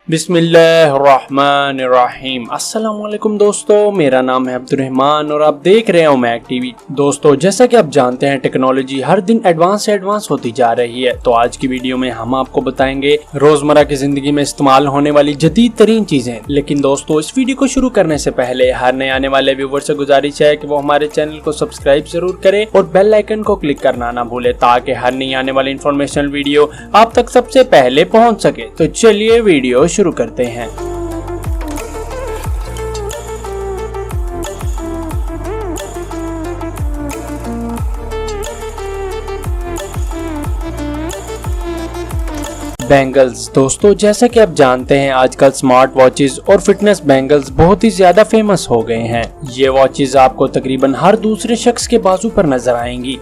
बिस्मिल्लाहिर्रहमानिर्रहीम। अस्सलाम वालेकुम दोस्तों, मेरा नाम है अब्दुर्रहमान और आप देख रहे हो मैक टीवी। दोस्तों, जैसा कि आप जानते हैं टेक्नोलॉजी हर दिन एडवांस से एडवांस होती जा रही है। तो आज की वीडियो में हम आपको बताएंगे रोजमर्रा की जिंदगी में इस्तेमाल होने वाली जदीद तरीन चीजें। लेकिन दोस्तों, इस वीडियो को शुरू करने से पहले हर नए आने वाले व्यूवर से गुजारिश है कि वो हमारे चैनल को सब्सक्राइब जरूर करे और बेल आइकन को क्लिक करना ना भूले ताकि हर नई आने वाली इन्फॉर्मेशनल वीडियो आप तक सबसे पहले पहुँच सके। तो चलिए वीडियो शुरू करते हैं। बैंगल्स। दोस्तों, जैसा कि आप जानते हैं आजकल स्मार्ट वॉचेस और फिटनेस बैंगल्स बहुत ही ज्यादा फेमस हो गए हैं। ये वॉचेस आपको तकरीबन हर दूसरे शख्स के बाजू पर नजर आएंगी।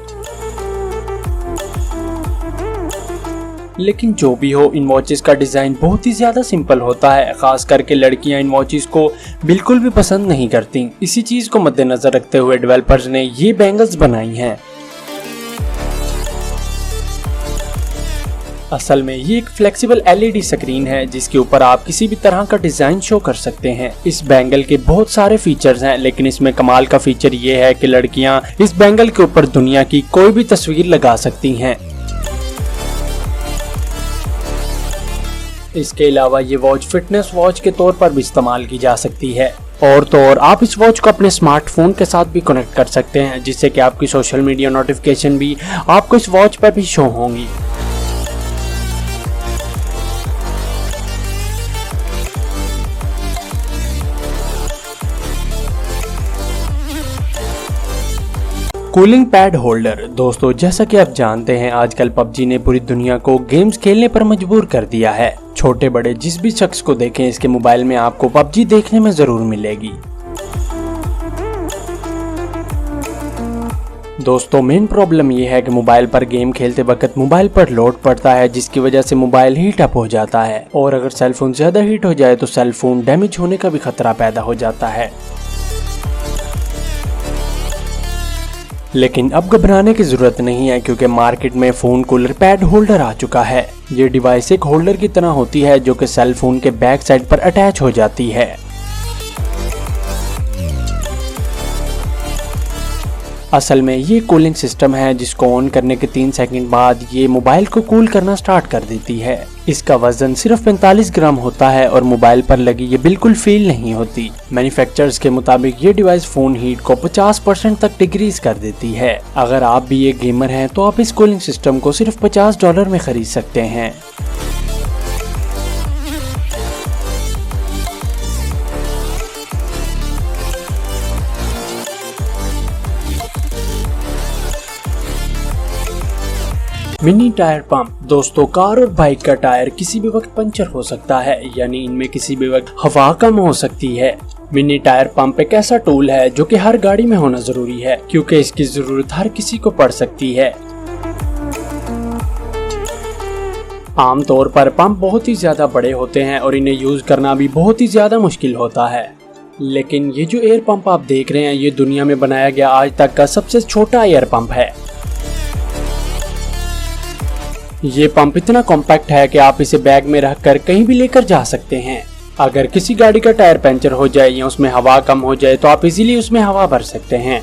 लेकिन जो भी हो, इन वॉचेस का डिजाइन बहुत ही ज्यादा सिंपल होता है। खास करके लड़कियां इन वॉचेस को बिल्कुल भी पसंद नहीं करती। इसी चीज को मद्देनजर रखते हुए डेवलपर्स ने ये बैंगल्स बनाई हैं। असल में ये एक फ्लेक्सिबल LED स्क्रीन है जिसके ऊपर आप किसी भी तरह का डिजाइन शो कर सकते हैं। इस बैंगल के बहुत सारे फीचर्स हैं, लेकिन इसमें कमाल का फीचर ये है कि लड़कियां इस बैंगल के ऊपर दुनिया की कोई भी तस्वीर लगा सकती हैं। इसके अलावा ये वॉच फिटनेस वॉच के तौर पर भी इस्तेमाल की जा सकती है। और तो और आप इस वॉच को अपने स्मार्टफोन के साथ भी कनेक्ट कर सकते हैं, जिससे कि आपकी सोशल मीडिया नोटिफिकेशन भी आपको इस वॉच पर भी शो होंगी। Cooling pad holder. दोस्तों, जैसा कि आप जानते हैं आजकल PUBG ने पूरी दुनिया को गेम्स खेलने पर मजबूर कर दिया है। छोटे बड़े जिस भी शख्स को देखें इसके मोबाइल में आपको PUBG देखने में जरूर मिलेगी। दोस्तों, मेन प्रॉब्लम ये है कि मोबाइल पर गेम खेलते वक्त मोबाइल पर लोड पड़ता है, जिसकी वजह से मोबाइल हीट अप हो जाता है और अगर सेलफोन ज्यादा हीट हो जाए तो सेलफोन डैमेज होने का भी खतरा पैदा हो जाता है। लेकिन अब घबराने की जरूरत नहीं है, क्योंकि मार्केट में फोन कूलर पैड होल्डर आ चुका है। ये डिवाइस एक होल्डर की तरह होती है जो कि सेल फोन के बैक साइड पर अटैच हो जाती है। असल में ये कूलिंग सिस्टम है जिसको ऑन करने के 3 सेकंड बाद ये मोबाइल को कूल करना स्टार्ट कर देती है। इसका वजन सिर्फ 45 ग्राम होता है और मोबाइल पर लगी ये बिल्कुल फील नहीं होती। मैन्युफैक्चरर्स के मुताबिक ये डिवाइस फोन हीट को 50% तक डिक्रीज कर देती है। अगर आप भी एक गेमर हैं तो आप इस कूलिंग सिस्टम को सिर्फ $50 में खरीद सकते हैं। Mini tyre pump. दोस्तों, कार और बाइक का टायर किसी भी वक्त पंचर हो सकता है, यानी इनमें किसी भी वक्त हवा कम हो सकती है। मिनी टायर पंप एक ऐसा टूल है जो कि हर गाड़ी में होना जरूरी है, क्योंकि इसकी जरूरत हर किसी को पड़ सकती है। आमतौर पर पंप बहुत ही ज्यादा बड़े होते हैं और इन्हें यूज करना भी बहुत ही ज्यादा मुश्किल होता है। लेकिन ये जो एयर पंप आप देख रहे हैं ये दुनिया में बनाया गया आज तक का सबसे छोटा एयर पंप है। ये पंप इतना कॉम्पैक्ट है कि आप इसे बैग में रखकर कहीं भी लेकर जा सकते हैं। अगर किसी गाड़ी का टायर पंचर हो जाए या उसमें हवा कम हो जाए तो आप इजीली उसमें हवा भर सकते हैं।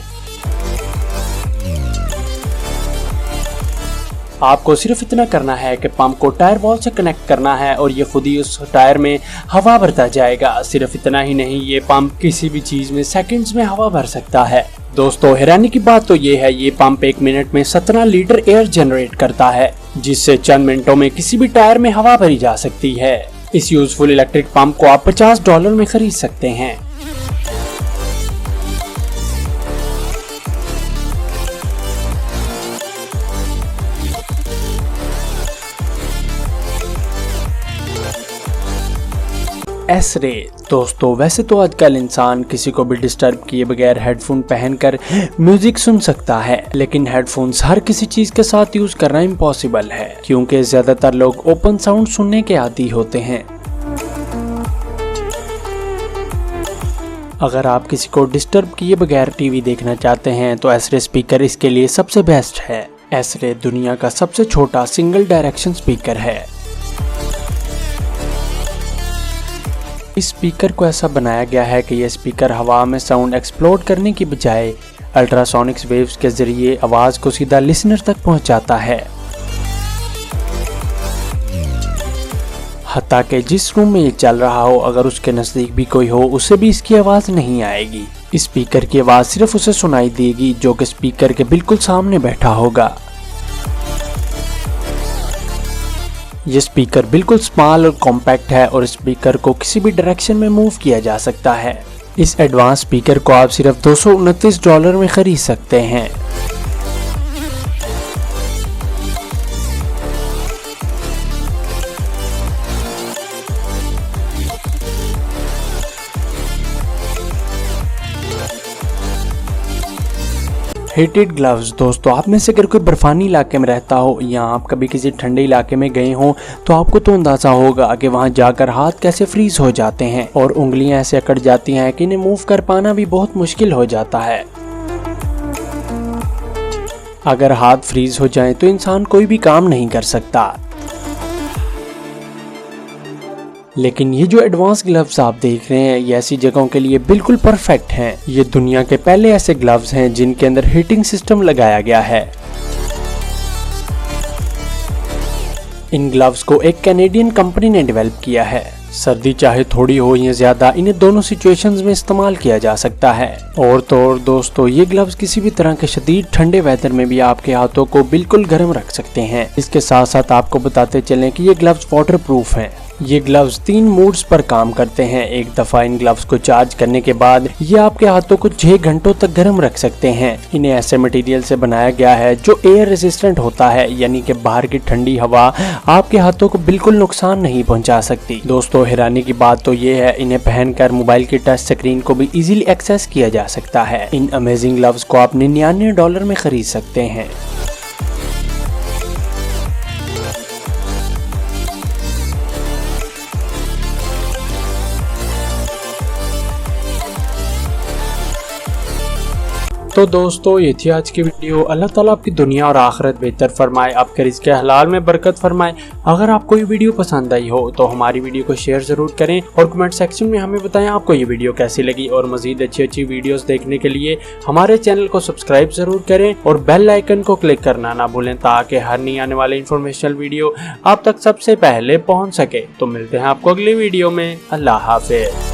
आपको सिर्फ इतना करना है कि पंप को टायर वॉल से कनेक्ट करना है और ये खुद ही उस टायर में हवा भरता जाएगा। सिर्फ इतना ही नहीं, ये पंप किसी भी चीज में सेकंड्स में हवा भर सकता है। दोस्तों, हैरानी की बात तो ये है, ये पंप 1 मिनट में 17 लीटर एयर जनरेट करता है, जिससे चंद मिनटों में किसी भी टायर में हवा भरी जा सकती है। इस यूजफुल इलेक्ट्रिक पंप को आप $50 में खरीद सकते हैं। S-ray। दोस्तों, वैसे तो आजकल इंसान किसी को भी डिस्टर्ब किए बगैर हेडफोन पहनकर म्यूजिक सुन सकता है, लेकिन हेडफोन्स हर किसी चीज के साथ यूज करना इम्पॉसिबल है, क्योंकि ज्यादातर लोग ओपन साउंड सुनने के आदी होते हैं। अगर आप किसी को डिस्टर्ब किए बगैर टीवी देखना चाहते हैं तो S-ray स्पीकर इसके लिए सबसे बेस्ट है। S-ray दुनिया का सबसे छोटा सिंगल डायरेक्शन स्पीकर है। इस स्पीकर को ऐसा बनाया गया है कि यह स्पीकर हवा में साउंड एक्सप्लोड करने की बजाय अल्ट्रासोनिक्स वेव्स के जरिए आवाज को सीधा लिसनर तक पहुंचाता है। हत्ता कि जिस रूम में ये चल रहा हो, अगर उसके नजदीक भी कोई हो उसे भी इसकी आवाज नहीं आएगी। इस स्पीकर की आवाज सिर्फ उसे सुनाई देगी जो कि स्पीकर के बिल्कुल सामने बैठा होगा। ये स्पीकर बिल्कुल स्मॉल और कॉम्पैक्ट है और स्पीकर को किसी भी डायरेक्शन में मूव किया जा सकता है। इस एडवांस स्पीकर को आप सिर्फ $229 में खरीद सकते हैं। Heated gloves. दोस्तों, आप में से अगर कोई बर्फानी इलाके में रहता हो या आप कभी किसी ठंडे इलाके में गए हो तो आपको तो अंदाजा होगा कि वहां जाकर हाथ कैसे फ्रीज हो जाते हैं और उंगलियां ऐसे अकड़ जाती हैं कि इन्हें मूव कर पाना भी बहुत मुश्किल हो जाता है। अगर हाथ फ्रीज हो जाए तो इंसान कोई भी काम नहीं कर सकता। लेकिन ये जो एडवांस ग्लव्स आप देख रहे हैं ये ऐसी जगहों के लिए बिल्कुल परफेक्ट हैं। ये दुनिया के पहले ऐसे ग्लव्स हैं जिनके अंदर हीटिंग सिस्टम लगाया गया है। इन ग्लव्स को एक कैनेडियन कंपनी ने डेवलप किया है। सर्दी चाहे थोड़ी हो या ज्यादा, इन्हें दोनों सिचुएशंस में इस्तेमाल किया जा सकता है। और तो और दोस्तों, ये ग्लव्स किसी भी तरह के शदीद ठंडे वेदर में भी आपके हाथों को बिल्कुल गर्म रख सकते हैं। इसके साथ साथ आपको बताते चलें कि ये ग्लव्स वाटर प्रूफ हैं। ये ग्लव्स 3 मोड्स पर काम करते हैं। एक दफा इन ग्लव्स को चार्ज करने के बाद ये आपके हाथों को 6 घंटों तक गर्म रख सकते हैं। इन्हें ऐसे मटेरियल से बनाया गया है जो एयर रेजिस्टेंट होता है, यानी कि बाहर की ठंडी हवा आपके हाथों को बिल्कुल नुकसान नहीं पहुंचा सकती। दोस्तों, हैरानी की बात तो ये है, इन्हें पहनकर मोबाइल की टच स्क्रीन को भी इजीली एक्सेस किया जा सकता है। इन अमेजिंग ग्लव्स को आप $99 में खरीद सकते हैं। तो दोस्तों, ये थी आज की वीडियो। अल्लाह ताला आपकी दुनिया और आखिरत बेहतर फरमाए, आपके रिज़्क़े हलाल में बरकत फरमाए। अगर आपको ये वीडियो पसंद आई हो तो हमारी वीडियो को शेयर ज़रूर करें और कमेंट सेक्शन में हमें बताएं आपको ये वीडियो कैसी लगी। और मज़ीद अच्छी वीडियोस देखने के लिए हमारे चैनल को सब्सक्राइब ज़रूर करें और बेल आइकन को क्लिक करना ना भूलें ताकि हर नई आने वाले इन्फॉर्मेशनल वीडियो आप तक सबसे पहले पहुँच सके। तो मिलते हैं आपको अगली वीडियो में। अल्लाह हाफिज़।